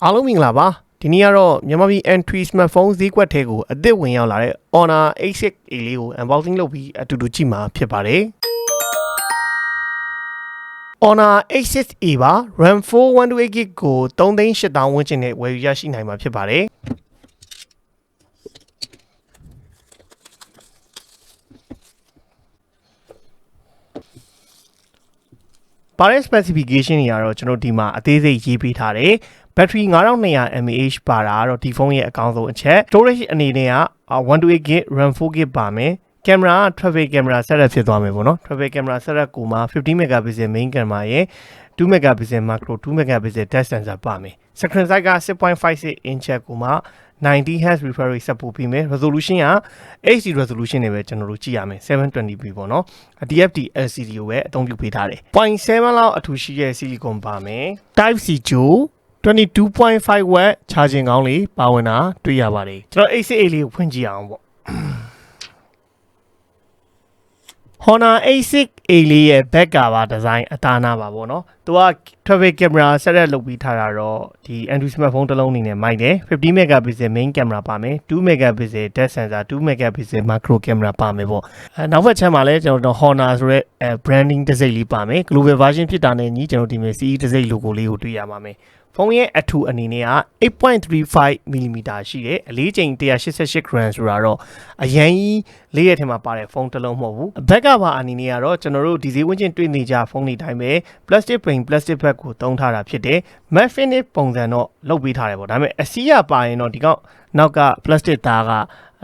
အားလုံးမင်္ဂလာပါဒီနေ့ကတော့မြန်မာပြည် entry smartphone ဈေးကွက်ထဲကိုအသစ်ဝင်ရောက်လာတဲ့ Honor X6a လေးကို unboxing လုပ်ပြီးအတူတူကြည့်မှာဖြစ်ပါတယ် Honor X6a ပါ RAM 4 128GB ကို3,800,000 ဝန်းကျင်နဲ့ဝယ်ယူရရှိနိုင်မှာဖြစ်ပါတယ်ပါတဲ့ specification တွေကတော့ကျွန်တော်ဒီမှာအသေးစိတ်ရေးပေးထားတယ် battery 5200 mAh ပါတာတော့ဒီဖုန်းရဲ့အကောင်းဆုံးအချက် storage အနေနဲ့က 128GB RAM 4GB ပါမယ် camera က traffic camera setup ဖြစ်သွားမယ်ပေါ့နော် traffic camera setup ကိုမှ 50 megapixel main camera ရဲ့ 2 megapixel macro 2 megapixel depth sensor ပါမယ် screen size က 6.56 inch ကိုမှ90Hz refresh rate support ပေးမယ် resolution က HD resolution နဲ့ပဲကျွန်တော်တို့ကြည့်ရမယ် 720p ပေါ့နော် TFT LCD ကိုပဲအသုံးပြုပေးထားတယ် 0.7 လောက်အထူရှိတဲ့ silicon ပါမယ် Type C ဂျို 22.5 watt charging ကောင်းလေးပါဝင်တာတွေ့ရပါတယ်ကျွန်တော် X6a လေးကိုဖွင့်ကြည့်အောင်ပေါ့ Honor X6a လေးရဲ့ back cover design အသားနာပါပေါ့နော်သူက traffic camera setup လုပ်ပြီးထားတာတော့ဒီ Android smartphone တစ်လုံးအနေနဲ့မိုက်တယ်50 megapixel main camera ပါမယ်2 megapixel depth sensor 2 megapixel macro camera ပါမယ်ပေါ့နောက်ဘက်ချမ်းမှာလည်းကျွန်တော် Honor ဆိုတဲ့ branding တစ်စိတ်လေးပါမယ် global version ဖြစ်တာနဲ့ညီကျွန်တော်ဒီမှာ CE တစ်စိတ် logo လေးကိုတွေ့ရပါမယ်ဖုန်းရဲ့အထူအနေနဲ့က 8.35mm ရှိတယ်အလေးချိန်188 gram ဆိုတာတော့အရင်ကြီးလေးရဲ့ထဲမှာပါတဲ့ဖုန်းတစ်လုံးမဟုတ်ဘူးဘက်ကပါအနေနဲ့ကတော့ကျွန်တော်တို့ဒီဈေးဝန်းကျင်တွေ့နေကြဖုန်းတွေတိုင်းပဲ plastic frame plastic back ကိုသုံးထားတာဖြစ်တယ် matte finish ပုံစံတော့လုပ်ပေးထားတယ်ပေါ့ဒါပေမဲ့အစီးရပါရင်တော့ဒီကောက်နောက်က plastic သားက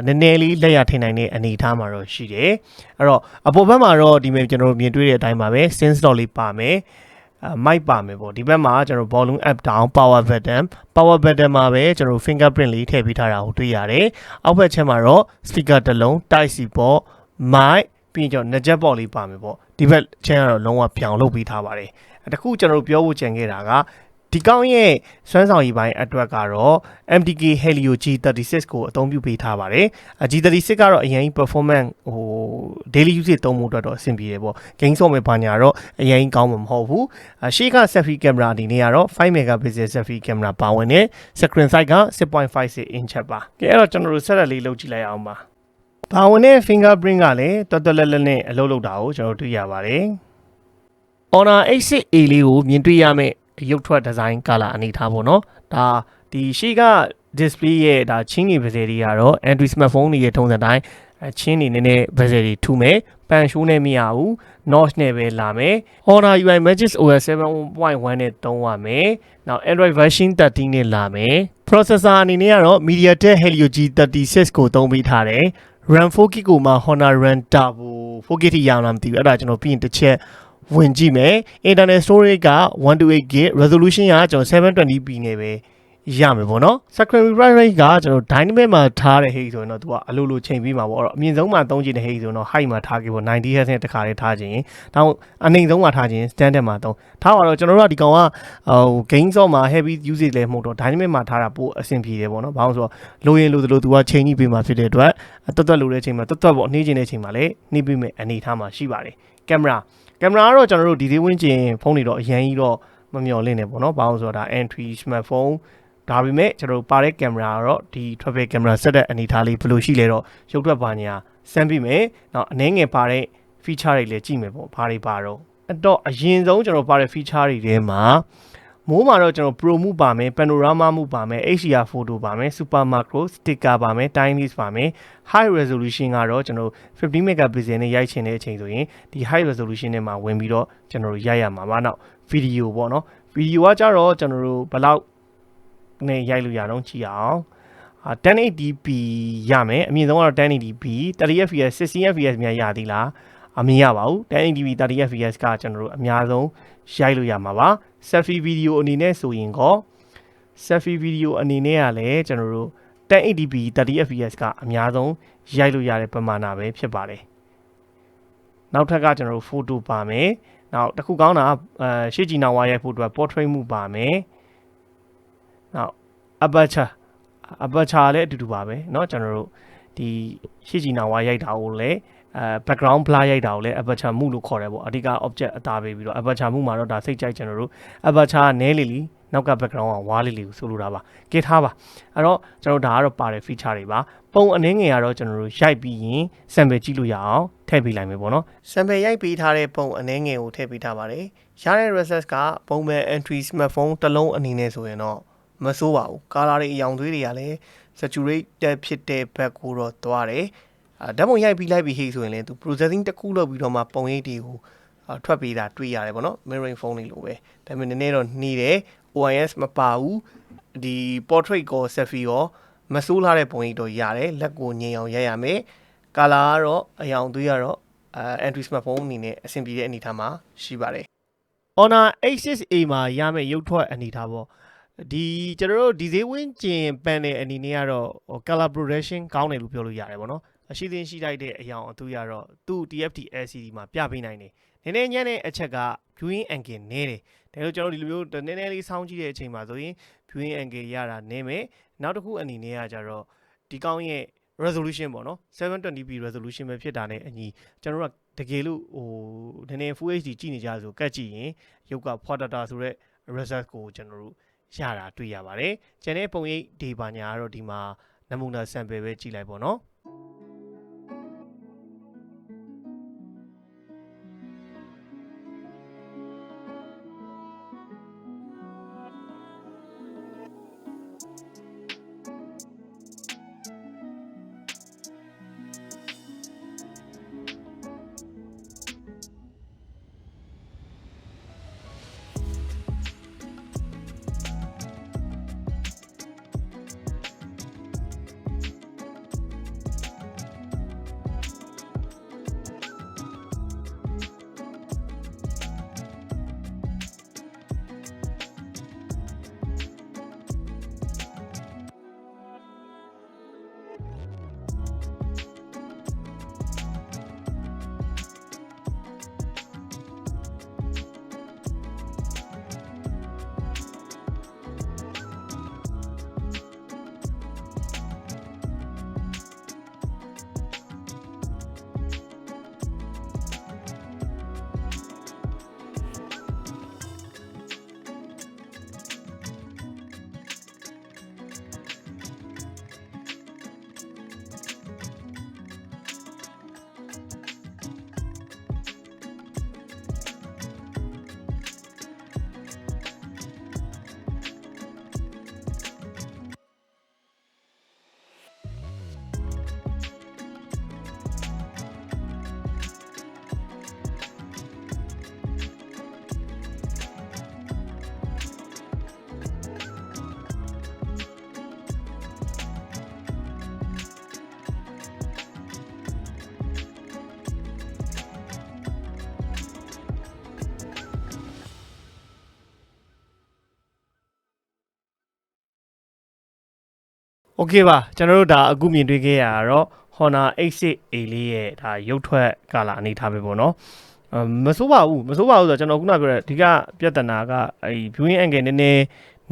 နည်းနည်းလေးလက်ရထိနိုင်တဲ့အနေအထားမှာတော့ရှိတယ်အဲ့တော့အပေါ်ဘက်မှာတော့ဒီမဲ့ကျွန်တော်တို့မြင်တွေ့တဲ့အတိုင်းပါပဲ sense lock လေးပါမယ်မိုက်ပါမယ်ပေါ့ဒီဘက်မှာကျွန်တော် volume up down power button မှာပဲကျွန်တော် fingerprint လေးထည့်ပေးထားတာကိုတွေ့ရတယ်အောက်ဘက်ချက်မှာတော့ speaker တစ်လုံး type C ပေါ့ mic ပြီးကျွန်တော် nugget box လေးပါမယ်ပေါ့ဒီဘက်ချက်ကတော့လုံးဝပြောင်လုပ်ပေးထားပါတယ်တခုကျွန်တော်ပြောဖို့ကြံခဲ့တာကဒီကောင်းရဲ့စွမ်းဆောင်ရည်ပိုင်းအတွက်ကတော့ MTK Helio G36 ကိုအသုံးပြုပေးထားပါတယ် G36 ကတော့အရင် performance daily usage သုံးဖို့အတွက်တော့အဆင်ပြေတယ်ပေါ့ game ဆော့မဲ့ဘာညာတော့အရင်ကောင်းမှာမဟုတ်ဘူးရှေ့က selfie camera အနေနဲ့ကတော့5 megapixel selfie camera ပါဝင်တယ် screen size က 6.56 inch ပါကဲအဲ့တော့ကျွန်တော်တို့ဆက်လက်လေးလုပ်ကြည့်လိုက်အောင်ပါပါဝင်တဲ့ fingerprint ကလည်းတော်တော်လက်နဲ့အလုပ်လုပ်တာကိုကျွန်တော်တွေ့ရပါတယ် Honor X6a လေးကိုမြင်တွေ့ရမယ့်ရုပ်ထွက်ဒီဇိုင်းကလာအနေထားပေါ့နော်ဒါဒီရှေ့က display ရဲ့ဒါချင်းနေပစယ်တွေကတော့ Android smartphone တွေရဲ့ထုံးစံတိုင်းချင်းနေနည်းနည်းပစယ်တွေထူမယ်ပန်ရှိုးနဲ့မရဘူး notch နဲ့ပဲလာမယ် Honor UI Magic OS 7.1 နဲ့သုံးရမယ်နောက် Android version 13 နဲ့လာမယ် processor အနေနဲ့ကတော့ MediaTek Helio G36 ကိုသုံးပေးထားတယ် RAM 4GB ကိုမှ Honor RAM Turbo 4GB ထိရအောင်လားမသိဘူးအဲ့ဒါကျွန်တော်ပြီးရင်တစ်ချက်ဝင်ကြည့်မယ် internal storage က 128GB resolution ကကျွန်တော် 720p နဲ့ပဲရမယ်ပေါ့နော် screen refresh rate ကကျွန်တော် dynamic မှာထားတဲ့ height ဆိုရင်တော့သူကအလိုလိုချိန်ပြီးမှာပေါ့အဲ့တော့အမြင့်ဆုံးမှာသုံးချင်တဲ့ height ဆိုရင်တော့ height မှာထားခဲ့ပေါ့ 90Hz နဲ့တခါလေးထားခြင်းဒါမှအနှိမ်ဆုံးမှာထားခြင်း standard မှာသုံးထားတော့ကျွန်တော်တို့ကဒီကောင်ကgame zone မှာ heavy usage လည်းမဟုတ်တော့ dynamic မှာထားတာပိုအဆင်ပြေတယ်ပေါ့နော်ဘာလို့ဆိုတော့လိုရင်လိုသလိုသူကချိန်ကြီးပေးမှာဖြစ်တဲ့အတွက်တွတ်လိုတဲ့ချိန်မှာတွတ်ပေါ့နှေးခြင်းတဲ့ချိန်မှာလည်းနှေးပေးမယ်အနေထားမှာရှိပါတယ် camera ကတော့ကျွန်တော်တို့ဒီသေးဝင်းကျင်ဖုန်းတွေတော့အရင်ကြီးတော့မမျှော်လင့်နေပေါ့နော်ဘာလို့ဆိုတော့ဒါ entry smartphone ဒါပေမဲ့ကျွန်တော်တို့ပါတဲ့ camera ကတော့ဒီ traffic camera setup အနေထားလေးဘယ်လိုရှိလဲတော့ရုပ်ထွက်ပါညာစမ်းပြီးမယ်နောက်အနည်းငယ်ပါတဲ့ feature တွေလည်းကြည့်မယ်ပေါ့ဘာတွေပါတော့အဲ့တော့အရင်ဆုံးကျွန်တော်ပါတဲ့ feature တွေထဲမှာမိုးမှာတော့ကျွန်တော် pro မှုပါမယ် panorama မှုပါမယ် HDR photo ပါမယ် super macro sticker ပါမယ် time lapse ပါမယ် high resolution ကတော့ကျွန်တော်50 megapixel နဲ့ရိုက်ချင်တဲ့အချိန်ဆိုရင်ဒီ high resolution နဲ့မှာဝင်ပြီးတော့ကျွန်တော်တို့ရိုက်ရမှာပါနောက် video ပေါ့နော် video ကကြတော့ကျွန်တော်တို့ဘယ်လောက်နဲ့ရိုက်လို့ရတော့ကြည့်အောင်1080p ရမယ်အမြင့်ဆုံးကတော့ 1080p 30fps 60fps များရသေးလားအမြင်ရပါဘူး 1080p 30fps ကကျွန်တော်တို့အများဆုံးရိုက်လို့ရမှာပါ selfie video အနေနဲ့ဆိုရင်ကော selfie video အနေနဲ့ကလည်းကျွန်တော်တို့ 1080p 30fps ကအများဆုံးရိုက်လို့ရတဲ့ပမာဏပဲဖြစ်ပါတယ်နောက်ထပ်ကကျွန်တော်တို့ photo ပါမယ်နောက်တစ်ခုကောင်းတာရှေ့ကြည့်နောက်ဝါရိုက်ဖို့အတွက် portrait မှုပါမယ်နောက် aperture လည်းအတူတူပါပဲเนาะကျွန်တော်တို့ဒီရှေ့ကြည့်နောက်ဝါရိုက်တာကိုလည်းbackground blur ရိုက်တာကိုလည်း aperture မှုလို့ခေါ်တယ်ပေါ့အဓိက object အသားပေးပြီးတော့ aperture မှုမှာတော့ဒါစိတ်ကြိုက်ကျွန်တော်တို့ aperture နည်း နောက်က background ကဝါးလေးကိုဆိုလိုတာပါကဲထားပါအဲ့တော့ကျွန်တော်ဒါကတော့ပါတဲ့ feature တွေပါပုံအနည်းငယ်ကတော့ကျွန်တော်တို့ရိုက်ပြီးရင် sample ကြည့်လို့ရအောင်ထည့်ပေးလိုက်မယ်ပေါ့နော် sample ရိုက်ပေးထားတဲ့ပုံအနည်းငယ်ကိုထည့်ပေးထားပါတယ်ရတဲ့ result ကပုံမှန် entry smartphone တစ်လုံးအနေနဲ့ဆိုရင်တော့မဆိုးပါဘူး color တွေအရောင်သွေးတွေကလည်း saturated ဖြစ်တဲ့ back ကိုတော့သွားတယ်ဓာတ်ပုံရိုက်ပြီးလိုက်ပြီးဟိဆိုရင်လည်းသူ processing တစ်ခုလုပ်ပြီးတော့မှပုံရိပ်တွေကိုထွက်ပေးတာတွေ့ရတယ်ပေါ့နော် mirroring phone တွေလိုပဲဒါပေမဲ့နည်းနည်းတော့နှီးတယ် OIS မပါဘူးဒီ portrait ကို selfie ရောမဆိုးလာတဲ့ပုံရိပ်တော့ရတယ်လက်ကိုငြိမ်အောင်ရိုက်ရမယ် color ကတော့အရောင်သွေးကတော့Android smartphone အနေနဲ့အဆင်ပြေတဲ့အနေအထားမှာရှိပါတယ် Honor X6a မှာရမယ့်ရုပ်ထွက်အနေအထားပေါ့ဒီကျွန်တော်တို့ဒီဈေးဝင်းကျင် panel အနေနဲ့ကတော့ color progression ကောင်းတယ်လို့ပြောလို့ရတယ်ပေါ့နော်အရှိသင်းရှိလိုက်တဲ့အရောင်အသွေးကတော့သူ့ TFT LCD မှာပြပေးနိုင်တယ်နည်းနည်းညံ့တဲ့အချက်က viewing angle နည်းတယ်ဒါလို့ကျွန်တော်ဒီလိုမျိုးနည်းနည်းလေးစောင်းကြည့်တဲ့အချိန်မှာဆိုရင် viewing angle ရတာနည်းမယ်နောက်တစ်ခုအနေနဲ့ကကြတော့ဒီကောင်းရဲ့ resolution ပေါ့နော် 720p resolution ပဲဖြစ်တာနဲ့အညီကျွန်တော်တို့ကတကယ်လို့နည်းနည်း Full HD ကြည့်နေကြဆိုကတ်ကြည့်ရင်ရုပ်က 4 data ဆိုတဲ့ result ကိုကျွန်တော်တို့ရတာတွေ့ရပါတယ်ကျန်တဲ့ပုံရိပ်တွေပါညာကတော့ဒီမှာနမူနာ sample ပဲကြည့်လိုက်ပေါ့နော်โอเคပါကျွန်တော်တို့ဒါအခုမြင်တွေ့ခဲ့ရတာတော့ Honor X6a လေးရဲ့ဒါရုပ်ထွက်ကာလာအနေထားပဲပေါ့နော်မစိုးပါဘူးဆိုတော့ကျွန်တော်ခုနပြောတဲ့အဓိကပြဿနာကအဲ viewing angle နည်းနည်း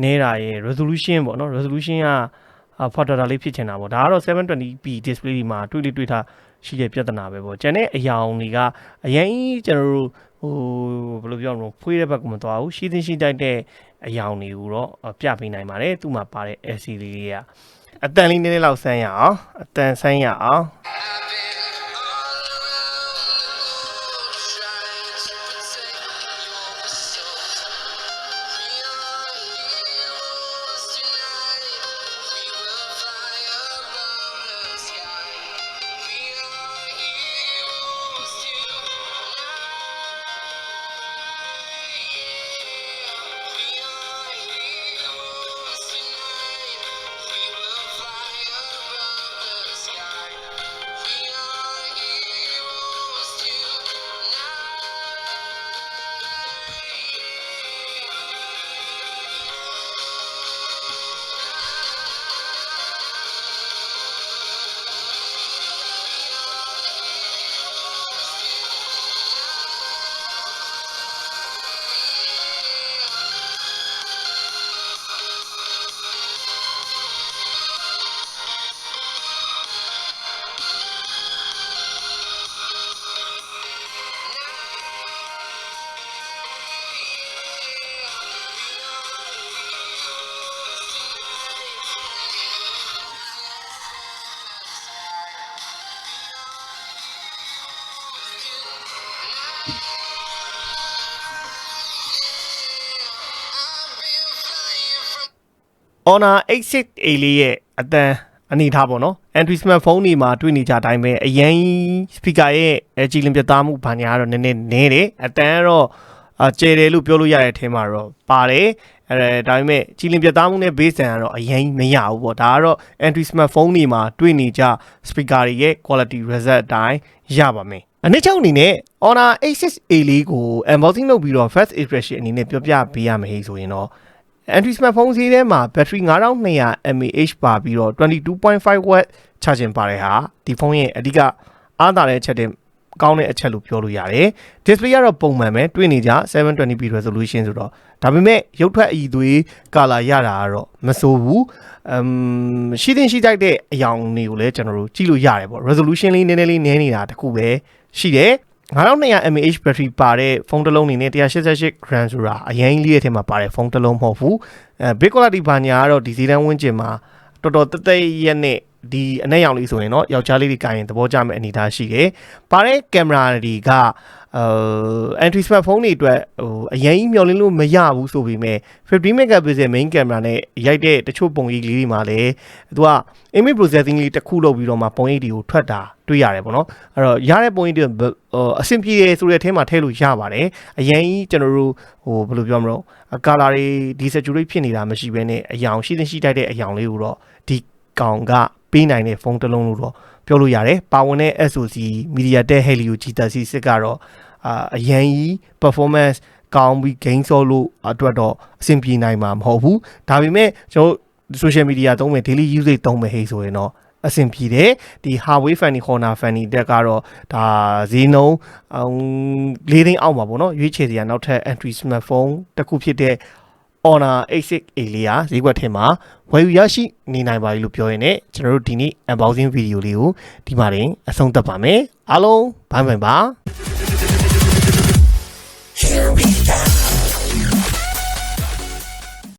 နေတာရဲ့ resolution ပေါ့နော် resolution က 4 data လေးဖြစ်ချင်တာပေါ့ဒါကတော့ 720p display ဒီမှာတွေ့ထားရှိတဲ့ပြဿနာပဲပေါ့ကျန်တဲ့အရာတွေကအရင်ကျွန်တော်တို့ဘယ်လိုပြောမလဲဖွေးတဲ့ဘက်ကမသွားဘူးရှိသင်းရှိတိုက်တဲ့အရာတွေကိုတော့ပြပေးနိုင်ပါတယ်သူ့မှာပါတဲ့ LCD လေးကအတန်လေးနည်းနည်းလောက်ဆန်းရအောင်အတန်ဆန်းရအောင် Honor X6a လေးရဲ့အတန်အနေထားပေါ့နော် Android smartphone တွေမှာတွေ့နေကြအတိုင်းပဲအရင် speaker ရဲ့ကြည်လင်ပြသမှုဘာညာကတော့နည်းတယ်အတန်ကတော့ကျယ်တယ်လို့ပြောလို့ရတဲ့အထင်မှာတော့ပါတယ်ဒါပေမဲ့ကြည်လင်ပြသမှုနဲ့ base တန်ကတော့အရင်မရဘူးပေါ့ဒါကတော့ Android smartphone တွေမှာတွေ့နေကြ speaker တွေရဲ့ quality result အတိုင်းရပါမယ်အနည်းချုပ်အနေနဲ့ Honor X6a လေးကို unboxing လုပ်ပြီးတော့ first impression အနေနဲ့ပြောပြပေးရမယ်ဆိုရင်တော့Android smartphone ဈေးထဲမှာ battery 5200 mAh ပါပြီးတော့ 22.5 watt charging ပါတဲ့ဟာဒီဖုန်းရဲ့အဓိကအားသာတဲ့အချက်တွေကောင်းတဲ့အချက်လို့ပြောလို့ရတယ် display ကတော့ပုံမှန်ပဲတွေ့နေကြ 720p resolution ဆိုတော့ဒါပေမဲ့ရုပ်ထွက်အည်သွေး color ရတာကတော့မဆိုးဘူးရှိတိုက်တဲ့အယောင်တွေကိုလည်းကျွန်တော်တို့ကြည့်လို့ရတယ်ပေါ့ resolution လေးနည်းနေတာတခုပဲရှိတယ်5200 mAh battery ပါတဲ့ဖုန်းတစ်လုံးအနေနဲ့188 gram ဆိုတာအရင်လေးရဲ့ထဲမှာပါတဲ့ဖုန်းတစ်လုံးမဟုတ်ဘူးbig quality ဘာညာကတော့ဒီဈေးတန်းဝန်းကျင်မှာတော်တော်တက်ရက်နဲ့ဒီအနက်ရောင်လေးဆိုရင်တော့ယောက်ျားလေးတွေကရင်သဘောကျမဲ့အနေအထားရှိတယ်ပါတဲ့ကင်မရာတွေကAndroid smartphone တွေအတွက်အရင်မျောလင်းလို့မရဘူးဆိုပေမဲ့50 megapixel main camera နဲ့ရိုက်တဲ့တချို့ပုံရိပ်လေးတွေမှာလည်းသူက image processing လေးတစ်ခုလုပ်ပြီးတော့မှပုံရိပ်တွေကိုထွက်တာတွေ့ရတယ်ပေါ့နော်အဲ့တော့ရတဲ့ပုံရိပ်တွေအဆင်ပြေတယ်ဆိုတဲ့အထဲမှာထည့်လို့ရပါတယ်အရင်ကျွန်တော်တို့ဘယ်လိုပြောမလို့ color တွေ desaturate ဖြစ်နေတာမရှိဘဲနဲ့အယောင်ရှိတိုက်တဲ့အယောင်လေးကိုတော့ဒီကောင်ကပေးနိုင်တဲ့ဖုန်းတစ်လုံးလို့တော့ပြောလို့ရတယ်ပါဝင်တဲ့ SoC MediaTek Helio G36 ကတော့အရင်ကြီး performance ကောင်းပြီး gain ဆော့လို့အတွက်တော့အဆင်ပြေနိုင်မှာမဟုတ်ဘူးဒါပေမဲ့ကျွန်တော် social media သုံးမယ် daily usage သုံးမယ်ဟေ့ဆိုရင်တော့အဆင်ပြေတယ်ဒီ Huawei Fanny Honor Fanny တက်ကတော့ဒါဈေးနှုန်း၄သိန်းအောက်မှာပေါ့နော်ရွေးချယ်စရာနောက်ထပ် Android smartphone တစ်ခုဖြစ်တဲ့Honor X6a လေးဟာဈေးကွက်ထဲမှာဝယ်ယူရရှိနေနိုင်ပါပြီလို့ပြောရင်းနဲ့ကျွန်တော်တို့ဒီနေ့ unboxing video လေးကိုဒီမှာတင်အဆုံးသတ်ပါမယ်အားလုံးဘိုင်ပါ